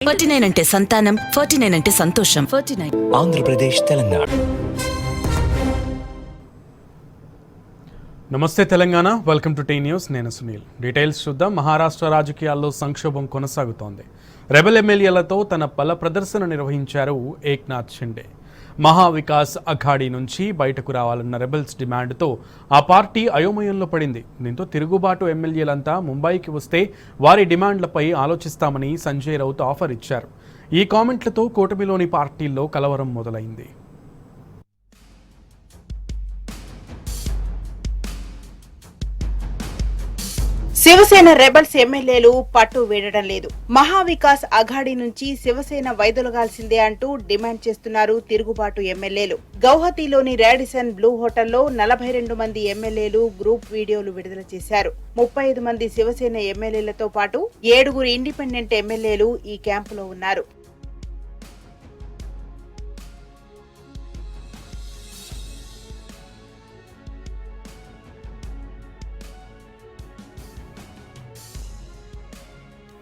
49 అంటే సంతానం, 49 అంటే సంతోషం. 49 ఆంధ్రప్రదేశ్, తెలంగాణ. నమస్తే Telangana, welcome to tea news. నేను సునీల్. డీటెయిల్స్ చూద్దాం. మహారాష్ట్ర రాజకీయాల్లో సంక్షోభం కొనసాగుతోంది. రెబెల్ ఎమ్మెల్యేలతో తన బల ప్రదర్శన నిర్వహించారు ఏక్నాథ్ షిండే. మహావికాస్ అఘాడీ నుంచి బయటకు రావాలన్న రెబెల్స్ డిమాండ్తో ఆ పార్టీ అయోమయంలో పడింది. దీంతో తిరుగుబాటు ఎమ్మెల్యేలంతా ముంబైకి వస్తే వారి డిమాండ్లపై ఆలోచిస్తామని సంజయ్ రౌత్ ఆఫర్ ఇచ్చారు. ఈ కామెంట్లతో కూటమిలోని పార్టీల్లో కలవరం మొదలైంది. శివసేన రెబల్స్ ఎమ్మెల్యేలు పట్టు వీడడం లేదు. మహావికాస్ అఘాడీ నుంచి శివసేన వైదొలగాల్సిందే అంటూ డిమాండ్ చేస్తున్నారు తిరుగుబాటు ఎమ్మెల్యేలు. గౌహతిలోని రాడిసన్ బ్లూ హోటల్లో 42 మంది ఎమ్మెల్యేలు గ్రూప్ వీడియోలు విడుదల చేశారు. 35 మంది శివసేన ఎమ్మెల్యేలతో పాటు 7 ఇండిపెండెంట్ ఎమ్మెల్యేలు ఈ క్యాంపులో ఉన్నారు.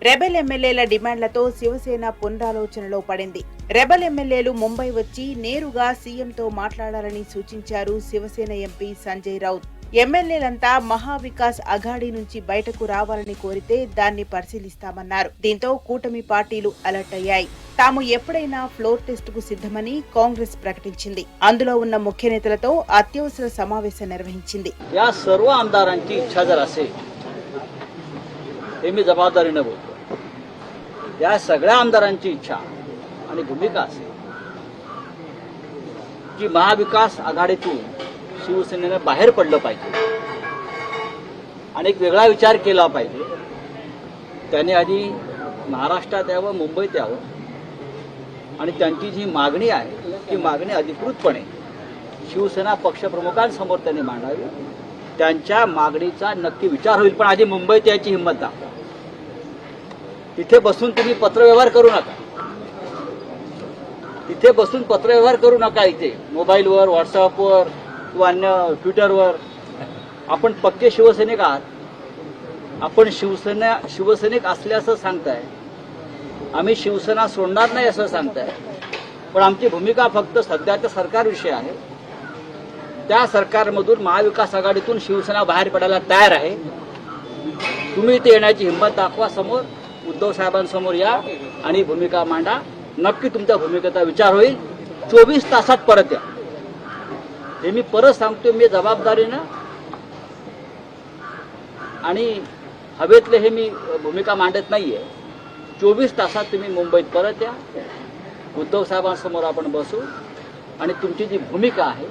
రెబెల్ ఎమ్మెల్యేల డిమాండ్లతో శివసేన పునరాలోచనలో పడింది. రెబెల్ ఎమ్మెల్యేలు ముంబై వచ్చి నేరుగా సీఎంతో మాట్లాడాలని సూచించారు శివసేన ఎంపీ సంజయ్ రౌత్. ఎమ్మెల్యేలంతా మహావికాస్ అఘాడీ నుంచి బయటకు రావాలని కోరితే దాన్ని పరిశీలిస్తామన్నారు. దీంతో కూటమి పార్టీలు అలర్ట్ అయ్యాయి. తాము ఎప్పుడైనా ఫ్లోర్ టెస్ట్ కు సిద్ధమని కాంగ్రెస్ ప్రకటించింది. అందులో ఉన్న ముఖ్య నేతలతో అత్యవసర సమావేశం నిర్వహించింది. सर्व आमदारांची इच्छा जर असेल हे मी जबाबदारीने बोलतो. या सगळ्या आमदारांची इच्छा आणि भूमिका असेल की महाविकास आघाडीतून शिवसेनेने बाहेर पडलं पाहिजे आणि एक वेगळा विचार केला पाहिजे. त्याने आधी महाराष्ट्रात यावं, मुंबईत यावं आणि त्यांची जी मागणी आहे ती मागणी अधिकृतपणे शिवसेना पक्षप्रमुखांसमोर त्यांनी मांडावी. त्यांच्या मागणीचा नक्की विचार होईल, पण आधी मुंबईत यायची हिंमत दाखवा. तिथे बसून तुम्ही पत्रव्यवहार करू नका. तिथे बसून पत्रव्यवहार करू नका. इथे मोबाईलवर, व्हॉट्सअपवर किंवा अन्य ट्विटरवर. आपण पक्के शिवसैनिक आहात. आपण शिवसैनिक असल्याचं सांगताय. आम्ही शिवसेना सोडणार नाही असं सांगताय. पण आमची भूमिका फक्त सध्याच्या सरकारविषयी आहे. त्या सरकारमधून महाविकास आघाडीतून शिवसेना बाहेर पडायला तयार आहे. तुम्ही इथे येण्याची हिंमत दाखवा. समोर उद्धव साहेबांसमोर या आणि भूमिका मांडा. नक्की तुमच्या भूमिकेचा विचार होईल. 24 तासात परत या. हे मी परत सांगतो. मी जबाबदारीनं आणि हवेतले हे मी भूमिका मांडत नाहीये. 24 तासात तुम्ही मुंबईत परत या. उद्धव साहेबांसमोर आपण बसू आणि तुमची जी भूमिका आहे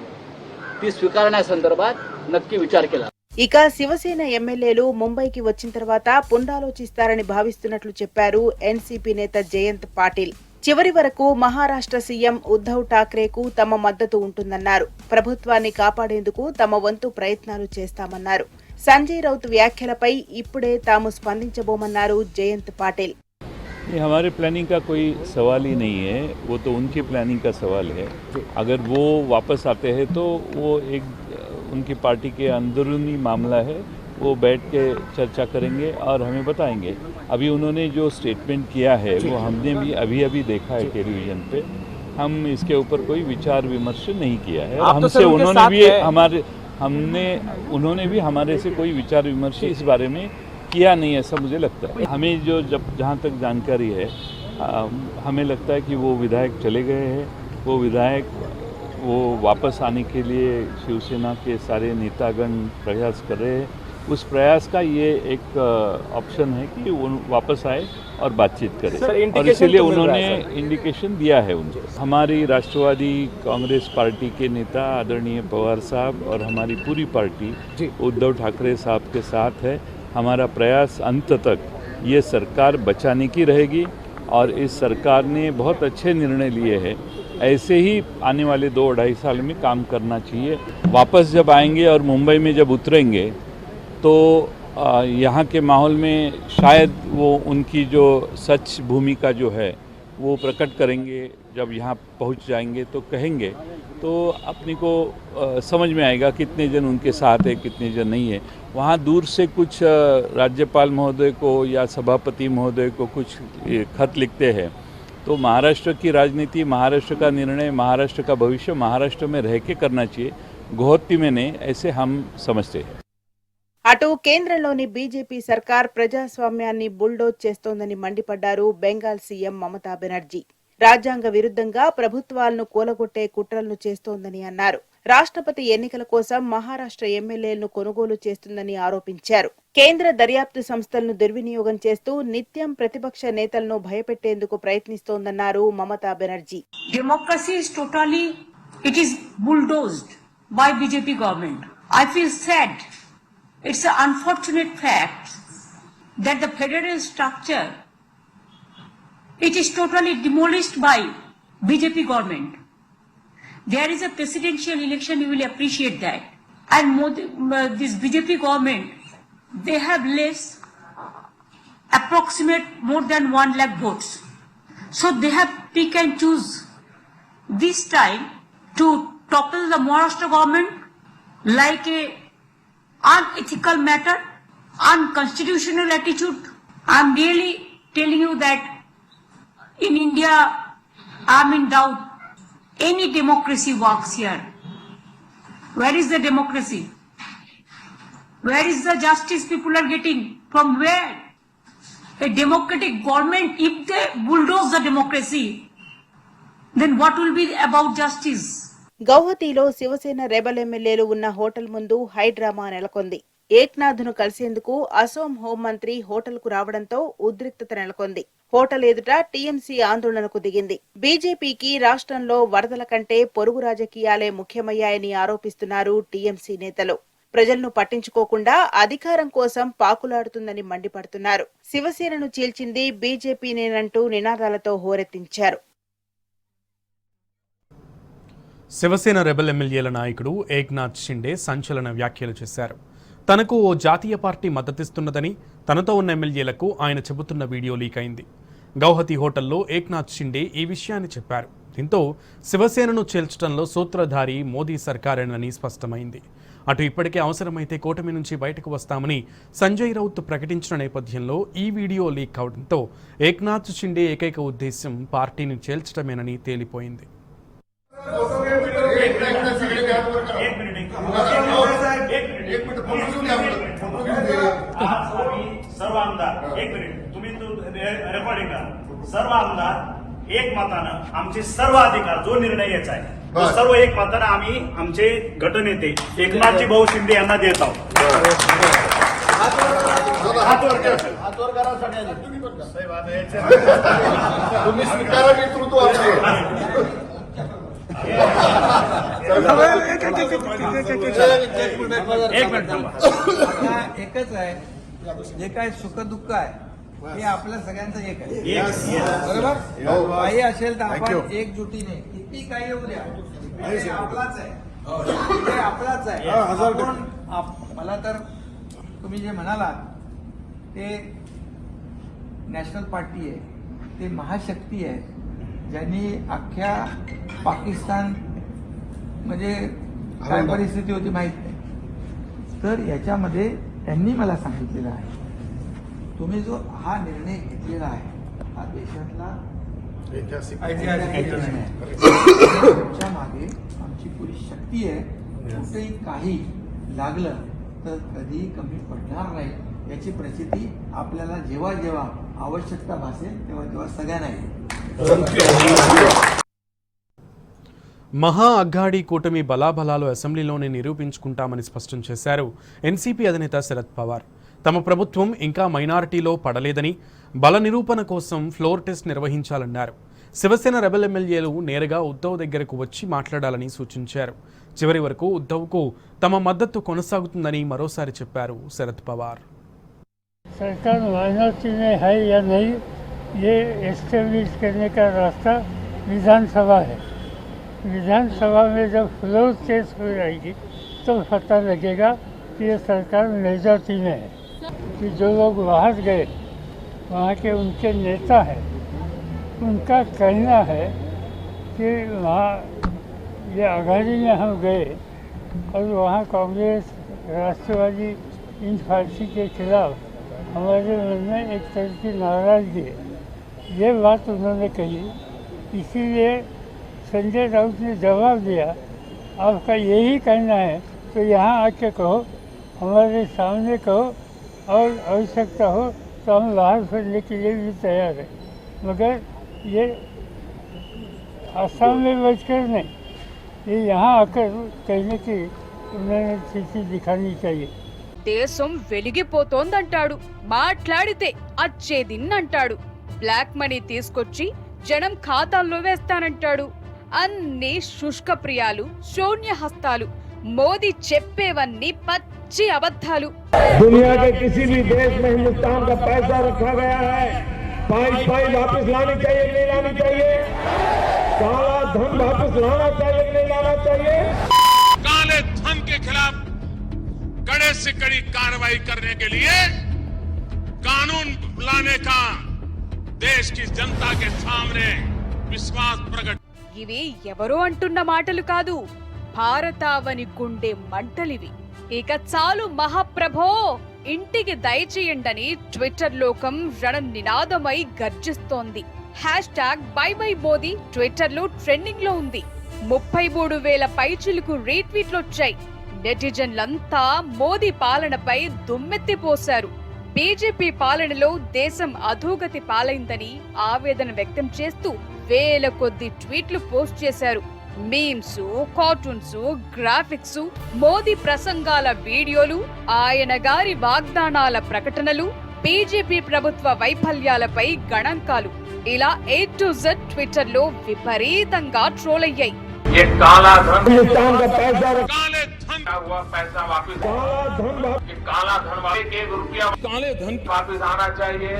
ती స్వీకరణాసందర్భాత్ నక్కి విచార్ కేలా. ఇక శివసేన ఎమ్మెల్యేలు ముంబైకి వచ్చిన తర్వాత పునరాలోచిస్తారని భావిస్తున్నట్లు చెప్పారు ఎన్సీపీ నేత జయంత్ పాటిల్. చివరి వరకు మహారాష్ట్ర సీఎం ఉద్ధవ్ ఠాక్రేకు తమ మద్దతు ఉంటుందన్నారు. ప్రభుత్వాన్ని కాపాడేందుకు తమ వంతు ప్రయత్నాలు చేస్తామన్నారు. సంజయ్ రౌత్ వ్యాఖ్యలపై ఇప్పుడే తాము స్పందించబోమన్నారు జయంత్ పాటిల్. ये हमारे प्लानिंग का कोई सवाल ही नहीं है. वो तो उनकी प्लानिंग का सवाल है. अगर वो वापस आते हैं तो वो एक उनकी पार्टी के अंदरूनी मामला है. वो बैठ के चर्चा करेंगे और हमें बताएंगे. अभी उन्होंने जो स्टेटमेंट किया है वो हमने भी अभी देखा है टेलीविज़न पे. हम इसके ऊपर कोई विचार विमर्श नहीं किया है. हमसे उन्होंने भी हमारे से कोई विचार विमर्श इस बारे में किया नहीं, ऐसा मुझे लगता है. हमें जहाँ तक जानकारी है हमें लगता है कि वो विधायक चले गए हैं. वो विधायक वो वापस आने के लिए शिवसेना के सारे नेतागण प्रयास कर रहे हैं. उस प्रयास का ये एक ऑप्शन है कि वो वापस आए और बातचीत करें. और इसीलिए उन्होंने इंडिकेशन दिया है उनको. हमारी राष्ट्रवादी कांग्रेस पार्टी के नेता आदरणीय पवार साहब और हमारी पूरी पार्टी उद्धव ठाकरे साहब के साथ है. हमारा प्रयास अंत तक ये सरकार बचाने की रहेगी और इस सरकार ने बहुत अच्छे निर्णय लिए हैं. ऐसे ही आने वाले 2-2.5 साल में काम करना चाहिए. वापस जब आएंगे और मुंबई में जब उतरेंगे तो यहाँ के माहौल में शायद वो उनकी जो सच भूमिका जो है वो प्रकट करेंगे. जब यहाँ पहुँच जाएंगे तो कहेंगे तो अपने को समझ में आएगा कितने जन उनके साथ है, कितने जन नहीं है. वहाँ दूर से कुछ राज्यपाल महोदय को या सभापति महोदय को कुछ खत लिखते हैं, तो महाराष्ट्र की राजनीति, महाराष्ट्र का निर्णय, महाराष्ट्र का भविष्य महाराष्ट्र में रह के करना चाहिए, गोहत्ती में नहीं, ऐसे हम समझते हैं। అటు కేంద్రంలోని బీజేపీ సర్కార్ ప్రజాస్వామ్యాన్ని బుల్డోజ్ చేస్తోందని మండిపడ్డారు బెంగాల్ సీఎం మమతా బెనర్జీ. రాజ్యాంగ విరుద్ధంగా ప్రభుత్వాలను కూలగొట్టే కుట్రలను చేస్తోందని అన్నారు. రాష్ట్రపతి ఎన్నికల కోసం మహారాష్ట్ర ఎమ్మెల్యేలను కొనుగోలు చేస్తుందని ఆరోపించారు. కేంద్ర దర్యాప్తు సంస్థలను దుర్వినియోగం చేస్తూ నిత్యం ప్రతిపక్ష నేతలను భయపెట్టేందుకు ప్రయత్నిస్తోందన్నారు Mamata Banerjee. Democracy is totally, it is bulldozed by BJP government. I feel sad. It's an unfortunate fact that the federal structure, it is totally demolished by BJP government. There is a presidential election, you will appreciate that. And this BJP government, they have less, approximate more than 1 lakh votes. So they have pick and choose this time to topple the Maharashtra government like a unethical matter, unconstitutional attitude. I'm really telling you that in India, I'm in doubt any democracy works here. Where is the democracy? Where is the justice people are getting? From where? A democratic government, if they bulldoze the democracy, then what will be about justice? గౌహతిలో Shiv Sena rebel ఎమ్మెల్యేలు ఉన్న hotel ముందు high drama నెలకొంది. ఏక్నాథ్ను కలిసేందుకు అసోం హోంమంత్రి హోటల్కు రావడంతో ఉద్రిక్తత నెలకొంది. హోటల్ ఎదుట టీఎంసీ ఆందోళనకు దిగింది. బీజేపీకి రాష్ట్రంలో వరదల కంటే పొరుగు రాజకీయాలే ముఖ్యమయ్యాయని ఆరోపిస్తున్నారు టీఎంసీ నేతలు. ప్రజలను పట్టించుకోకుండా అధికారం కోసం పాకులాడుతుందని మండిపడుతున్నారు. శివసేనను చీల్చింది బీజేపీనేనంటూ నినాదాలతో హోరెత్తించారు. శివసేన రెబల్ ఎమ్మెల్యేల నాయకుడు ఏక్నాథ్ షిండే సంచలన వ్యాఖ్యలు చేశారు. తనకు ఓ జాతీయ పార్టీ మద్దతిస్తున్నదని తనతో ఉన్న ఎమ్మెల్యేలకు ఆయన చెబుతున్న వీడియో లీక్ అయింది. గౌహతి హోటల్లో ఏక్నాథ్ షిండే ఈ విషయాన్ని చెప్పారు. దీంతో శివసేనను చేల్చడంలో సూత్రధారి మోదీ సర్కారేనని స్పష్టమైంది. అటు ఇప్పటికే అవసరమైతే కూటమి నుంచి బయటకు వస్తామని సంజయ్ రౌత్ ప్రకటించిన నేపథ్యంలో ఈ వీడియో లీక్ కావడంతో ఏక్నాథ్ షిండే ఏకైక ఉద్దేశం పార్టీని చేల్చడమేనని తేలిపోయింది. सर्व आमदार एक मिनिट तुम्ही रेकॉर्डिंग करा. सर्व आमदार एक मतानं आमचे सर्व अधिकार जो निर्णय घ्यायचा आहे तो सर्व एक मतानं आम्ही आमचे गटनेते एकनाथजी भाऊ शिंदे यांना देत आहोत. तुम्ही स्वीकारा नेतृत्व आमचे. एक मिनिट थांबा. एकच आहे, जे काय सुख दुःख आहे हे आपल्या सगळ्यांचं एक आहे, बरोबर. काही असेल तर आपण एकजुटीने किती काही येऊ द्या, हे आपलाच आहे, हे आपलाच आहे. मला तर तुम्ही जे म्हणालात ते नॅशनल पार्टी आहे, ते महाशक्ती आहे, ज्यांनी अख्ख्या पाकिस्तान म्हणजे काय परिस्थिती होती माहित नाही. तर याच्यामध्ये त्यांनी मला सांगितलेलं आहे, तुम्ही जो हा निर्णय घेतलेला आहे हा देशातला ऐतिहासिक निर्णय आहे. तुमच्या मागे आमची पुरी शक्ती आहे. कुठेही काही लागलं तर कधीही कमी पडणार नाही याची प्रचिती आपल्याला जेव्हा जेव्हा आवश्यकता भासेल तेव्हा तेव्हा सगळ्यांना येईल. మహా అఘాడీ కూటమి బలాబలాలు అసెంబ్లీలోనే నిరూపించుకుంటామని స్పష్టం చేశారు ఎన్సీపీ అధినేత శరద్ పవార్. తమ ప్రభుత్వం ఇంకా మైనారిటీలో పడలేదని బల నిరూపణ కోసం ఫ్లోర్ టెస్ట్ నిర్వహించాలన్నారు. శివసేన రెబల్ ఎమ్మెల్యేలు నేరుగా ఉద్ధవ్ దగ్గరకు వచ్చి మాట్లాడాలని సూచించారు. చివరి వరకు ఉద్ధవ్కు తమ మద్దతు కొనసాగుతుందని మరోసారి చెప్పారు శరద్ పవార్. सरकार माइनॉरिटी में है या नहीं ये एस्टेब्लिश करने का रास्ता विधानसभा है. विधानसभा में जब फ्लोर टेस्ट हो जाएगी तो पता लगेगा कि ये सरकार मेजॉरिटी में है. कि जो लोग बाहर गए वहाँ के उनके नेता हैं, उनका कहना है कि वहाँ ये आघाड़ी में हम गए और वहाँ कांग्रेस, राष्ट्रवादी इन फारसी के खिलाफ हमारे मन में एक तरह की नाराज़गी है। ये बात उन्होंने कही, इसीलिए संजय राउत ने जवाब दिया, आपका यही कहना है तो यहाँ आके कहो, हमारे सामने कहो, और आवश्यकता हो तो हम बाहर फिरने के लिए भी तैयार हैं, मगर ये आसाम में बचकर नहीं, ये यहाँ आकर कहने की उन्होंने स्थिति दिखानी चाहिए। దేశం వెలిగిపోతోందంటాడు, మాట్లాడితే అచ్చేదిన్నంటాడు, బ్లాక్ మనీ తీసుకొచ్చి జనం ఖాతాల్లో వేస్తానంటాడు. అన్ని శుష్క ప్రియాలు, శూన్య హస్తాలు. మోదీ చెప్పేవన్నీ పచ్చి అబద్ధాలు. दुनिया के किसी भी देश में हिंदुस्तान का पैसा रखा गया है, पाई वापस लानी चाहिए, नहीं लानी चाहिए, काला धन वापस लाना चाहिए, नहीं लाना चाहिए। काले धन के खिलाफ कड़े से कड़ी कार्रवाई करने के लिए कानून लाने का देश की जनता के सामने विश्वास प्रकट. ఇవి ఎవరో అంటున్న మాటలు కాదు, భారతావని గుండె మంటలివి. ఇక చాలు మహాప్రభో, ఇంటికి దయచేయండని ట్విట్టర్ లోకం రణ నినాదమై గర్జిస్తోంది. #బై బై మోదీ ట్విట్టర్ లో ట్రెండింగ్ లో ఉంది. 33,000 పైచిలుకు రీట్వీట్లొచ్చాయి. నెటిజన్లంతా మోదీ పాలనపై దుమ్మెత్తిపోశారు. బీజేపీ పాలనలో దేశం అధోగతి పాలైందని ఆవేదన వ్యక్తం చేస్తూ వేల కొద్ది ట్వీట్లు పోస్ట్ చేశారు. మీమ్స్, కార్టూన్స్, గ్రాఫిక్స్, మోదీ ప్రసంగాల వీడియోలు, ఆయన గారి వాగ్దానాల ప్రకటనలు, బీజేపీ ప్రభుత్వ వైఫల్యాలపై గణాంకాలు, ఇలా A to Z ట్విట్టర్ లో విపరీతంగా ట్రోల్ అయ్యాయి. ये काला धन हिंदुस्तान का पैसा, काले धन का हुआ पैसा वापस, काला धन ₹1 काले धन वापस आना चाहिए।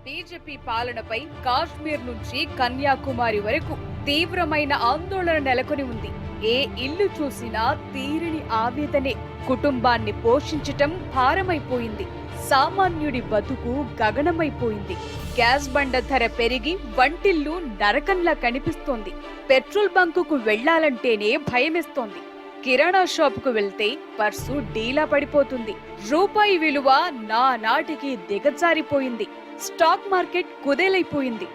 బీజేపీ పాలనపై కాశ్మీర్ నుంచి కన్యాకుమారి వరకు తీవ్రమైన ఆందోళన నెలకొని ఉంది. ఏ ఇల్లు చూసినా తీరని ఆవేదనే. కుటుంబాన్ని పోషించటం భారమైపోయింది. సామాన్యుడి బతుకు గగనమైపోయింది. గ్యాస్ బండ ధర పెరిగి వంటిల్లు నరకంలా కనిపిస్తోంది. పెట్రోల్ బంకుకు వెళ్లాలంటేనే భయమేస్తోంది. కిరాణా షాపుకు వెళ్తే పర్సు డీలా పడిపోతుంది. రూపాయి విలువ నాటికి దిగజారిపోయింది. Stock market కుదేలైపోయింది.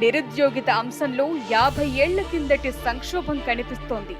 నిరుద్యోగిత అంశంలో 50 ఏళ్ల కిందటి సంక్షోభం కనిపిస్తోంది.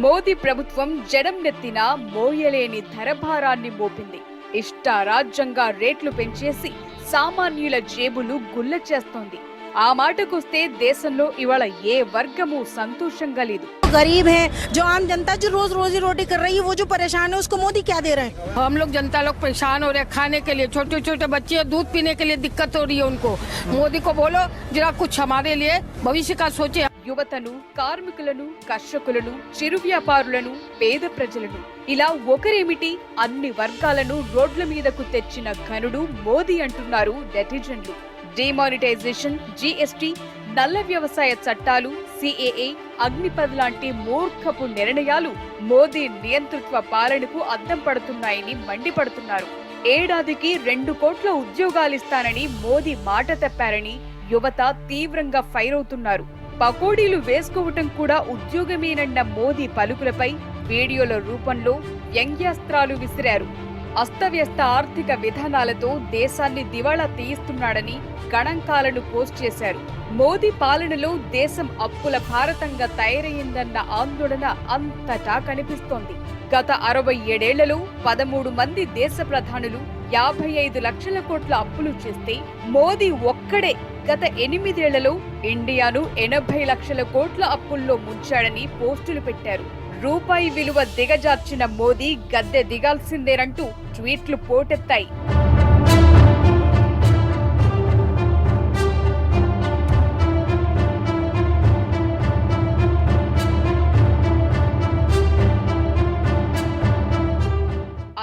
మోదీ ప్రభుత్వం జనం నెత్తిన మోయలేని ధరభారాన్ని మోపింది. ఇష్టారాజ్యంగా రేట్లు పెంచేసి సామాన్యుల జేబులు గుల్ల చేస్తోంది. ఆ మాటకొస్తే దేశంలో ఇవాళ ఏ వర్గము సంతోషంగా లేదు. गरीब है, जो आम जनता जो रोज रोजी रोटी कर रही है, वो जो परेशान है, उसको मोदी क्या दे रहे हैं? हम लोग जनता लोग परेशान हो रहे हैं, खाने के लिए छोटे छोटे बच्चे दूध पीने के लिए दिक्कत हो रही है उनको. मोदी को बोलो जरा कुछ हमारे लिए भविष्य का सोचे. యువతను, కార్మికులను, కర్షకులను, చిరు వ్యాపారులను, పేద ప్రజలను, ఇలా ఒకరేమిటి అన్ని వర్గాలను రోడ్ల మీదకు తెచ్చిన ఘనుడు మోదీ అంటున్నారు నెటిజన్లు. డిమానిటైజేషన్, జీఎస్టీ, నల్ల వ్యవసాయ చట్టాలు, CAA, అగ్నిపథ్ లాంటి మూర్ఖపు నిర్ణయాలు మోదీ నియంతృత్వ పాలనకు అద్దం పడుతున్నాయని మండిపడుతున్నారు. ఏడాదికి 2 కోట్ల ఉద్యోగాలిస్తానని మోదీ మాట తప్పారని యువత తీవ్రంగా ఫైర్ అవుతున్నారు. పకోడీలు వేసుకోవటం కూడా ఉద్యోగమేనన్న మోదీ పలుకులపై వీడియోల రూపంలో వ్యంగ్యాస్త్రాలు విసిరారు. అస్తవ్యస్త ఆర్థిక విధానాలతో దేశాన్ని దివాళా తీయిస్తున్నాడని గణాంకాలను పోస్ట్ చేశారు. మోదీ పాలనలో దేశం అప్పుల భారతంగా తయారయ్యిందన్న ఆందోళన అంతటా కనిపిస్తోంది. గత 67 ఏళ్లలో 13 మంది దేశ ప్రధానులు 55 లక్షల కోట్ల అప్పులు చేస్తే మోదీ ఒక్కడే గత 8 ఏళ్లలో ఇండియాను 80 లక్షల కోట్ల అప్పుల్లో ముంచాడని పోస్టులు పెట్టారు. రూపాయి విలువ దిగజార్చిన మోదీ గద్దె దిగాల్సిందేనంటూ ట్వీట్లు పోటెత్తాయి.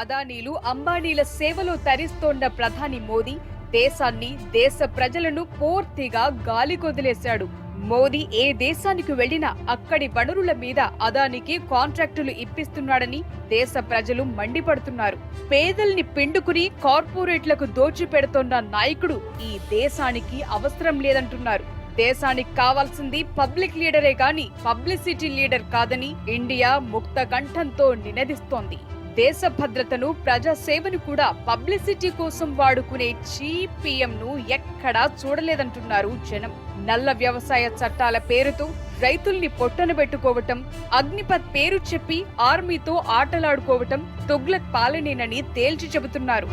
అదానీలు, అంబానీల సేవలో తరిస్తోన్న ప్రధాని మోదీ దేశాన్ని, దేశ ప్రజలను పూర్తిగా గాలికొదిలేశాడు. మోదీ ఏ దేశానికి వెళ్లినా అక్కడి వనరుల మీద అదానికి కాంట్రాక్టులు ఇప్పిస్తున్నాడని దేశ ప్రజలు మండిపడుతున్నారు. పేదల్ని పిండుకుని కార్పొరేట్లకు దోచిపెడుతోన్న నాయకుడు ఈ దేశానికి అవసరం లేదంటున్నారు. దేశానికి కావాల్సింది పబ్లిక్ లీడరే గాని పబ్లిసిటీ లీడర్ కాదని ఇండియా ముక్త కంఠంతో నినదిస్తోంది. దేశ భద్రతను, ప్రజా సేవను కూడా పబ్లిసిటీ కోసం వాడుకునే చీప్ పీఎం ను ఎక్కడా చూడలేదంటున్నారు జనం. నల్ల వ్యవసాయ చట్టాల పేరుతో రైతుల్ని పొట్టన పెట్టుకోవటం, అగ్నిపథ్ పేరు చెప్పి ఆర్మీతో ఆటలాడుకోవటం తుగ్లక్ పాలనేనని తేల్చి చెబుతున్నారు.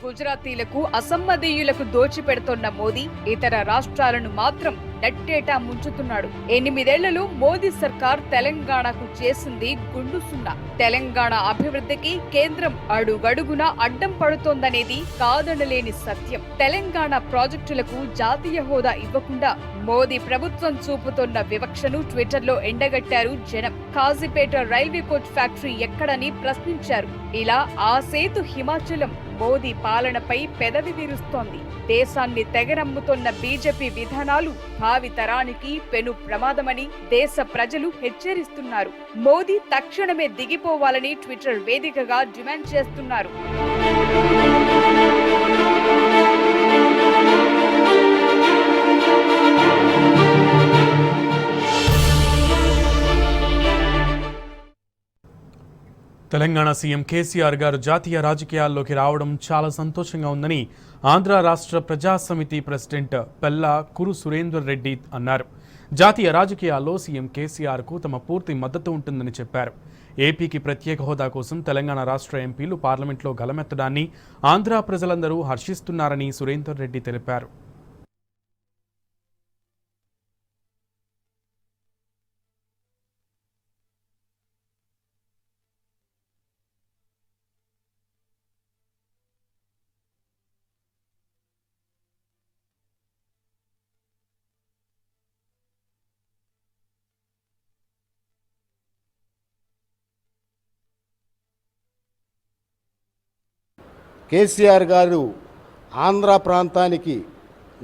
గుజరాతీలకు, అసమ్మదీయులకు దోచిపెడుతోన్న మోదీ ఇతర రాష్ట్రాలను మాత్రం నట్టేటా ముంచుతున్నాడు. 8 ఏళ్లలో మోదీ సర్కార్ తెలంగాణకు చేసింది గుండు సున్నా. తెలంగాణ అభివృద్ధికి కేంద్రం అడుగడుగునా అడ్డం పడుతోందనేది కాదనలేని సత్యం. తెలంగాణ ప్రాజెక్టులకు జాతీయ హోదా ఇవ్వకుండా మోదీ ప్రభుత్వం చూపుతోన్న వివక్షను ట్విట్టర్లో ఎండగట్టారు జనం. కాజీపేట రైల్వే కోచ్ ఫ్యాక్టరీ ఎక్కడని ప్రశ్నించారు. ఇలా ఆ సేతు హిమాచలం మోదీ పాలనపై పెదవి విరుస్తోంది. దేశాన్ని తెగనమ్ముతోన్న బీజేపీ విధానాలు భావి తరానికి పెను ప్రమాదమని దేశ ప్రజలు హెచ్చరిస్తున్నారు. మోదీ తక్షణమే దిగిపోవాలని ట్విట్టర్ వేదికగా డిమాండ్ చేస్తున్నారు. తెలంగాణ సీఎం కేసీఆర్ గారు జాతీయ రాజకీయాల్లోకి రావడం చాలా సంతోషంగా ఉందని ఆంధ్ర రాష్ట్ర ప్రజా సమితి ప్రెసిడెంట్ పెల్లా కురు సురేందర్ రెడ్డి అన్నారు. జాతీయ రాజకీయాల్లో సీఎం కేసీఆర్కు తమ పూర్తి మద్దతు ఉంటుందని చెప్పారు. ఏపీకి ప్రత్యేక హోదా కోసం తెలంగాణ రాష్ట్ర ఎంపీలు పార్లమెంట్లో గలమెత్తడాన్ని ఆంధ్ర ప్రజలందరూ హర్షిస్తున్నారని సురేందర్ రెడ్డి తెలిపారు. కేసీఆర్ గారు ఆంధ్ర ప్రాంతానికి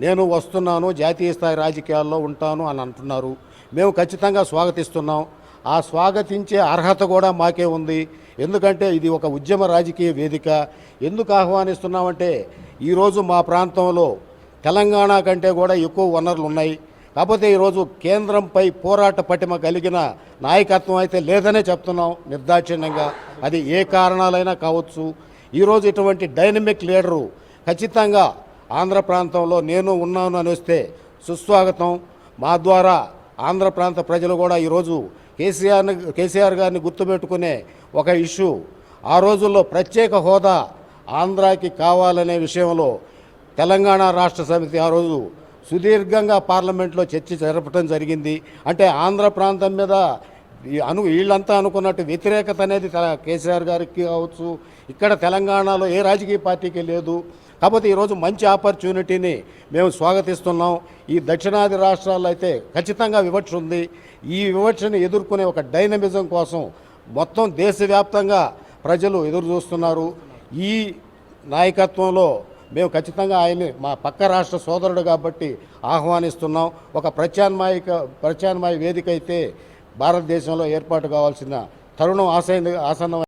నేను వస్తున్నాను, జాతీయ స్థాయి రాజకీయాల్లో ఉంటాను అని అంటున్నారు. మేము ఖచ్చితంగా స్వాగతిస్తున్నాం. ఆ స్వాగతించే అర్హత కూడా మాకే ఉంది. ఎందుకంటే ఇది ఒక ఉద్యమ రాజకీయ వేదిక. ఎందుకు ఆహ్వానిస్తున్నామంటే ఈరోజు మా ప్రాంతంలో తెలంగాణ కంటే కూడా ఎక్కువ వనరులు ఉన్నాయి. కాకపోతే ఈరోజు కేంద్రంపై పోరాట పటిమ కలిగిన నాయకత్వం అయితే లేదనే చెప్తున్నాం నిర్దాక్షిణ్యంగా. అది ఏ కారణాలైనా కావచ్చు. ఈరోజు ఇటువంటి డైనమిక్ లీడరు ఖచ్చితంగా ఆంధ్ర ప్రాంతంలో నేను ఉన్నాను అని వస్తే సుస్వాగతం. మా ద్వారా ఆంధ్ర ప్రాంత ప్రజలు కూడా ఈరోజు కేసీఆర్ గారిని గుర్తుపెట్టుకునే ఒక ఇష్యూ, ఆ రోజుల్లో ప్రత్యేక హోదా ఆంధ్రాకి కావాలనే విషయంలో తెలంగాణ రాష్ట్ర సమితి ఆ రోజు సుదీర్ఘంగా పార్లమెంట్లో చర్చ జరపడం జరిగింది. అంటే ఆంధ్ర ప్రాంతం మీద వీళ్ళంతా అనుకున్నట్టు వ్యతిరేకత అనేది కేసీఆర్ గారికి కావచ్చు, ఇక్కడ తెలంగాణలో ఏ రాజకీయ పార్టీకి లేదు. కాకపోతే ఈరోజు మంచి ఆపర్చునిటీని మేము స్వాగతిస్తున్నాం. ఈ దక్షిణాది రాష్ట్రాల్లో అయితే ఖచ్చితంగా వివక్ష ఉంది. ఈ వివక్షని ఎదుర్కొనే ఒక డైనమిజం కోసం మొత్తం దేశవ్యాప్తంగా ప్రజలు ఎదురు చూస్తున్నారు. ఈ నాయకత్వంలో మేము ఖచ్చితంగా ఆయన్ని మా పక్క రాష్ట్ర సోదరుడు కాబట్టి ఆహ్వానిస్తున్నాం. ఒక ప్రత్యామ్నాయ వేదిక అయితే భారతదేశంలో ఏర్పాటు కావాల్సిన తరుణం ఆసన్నం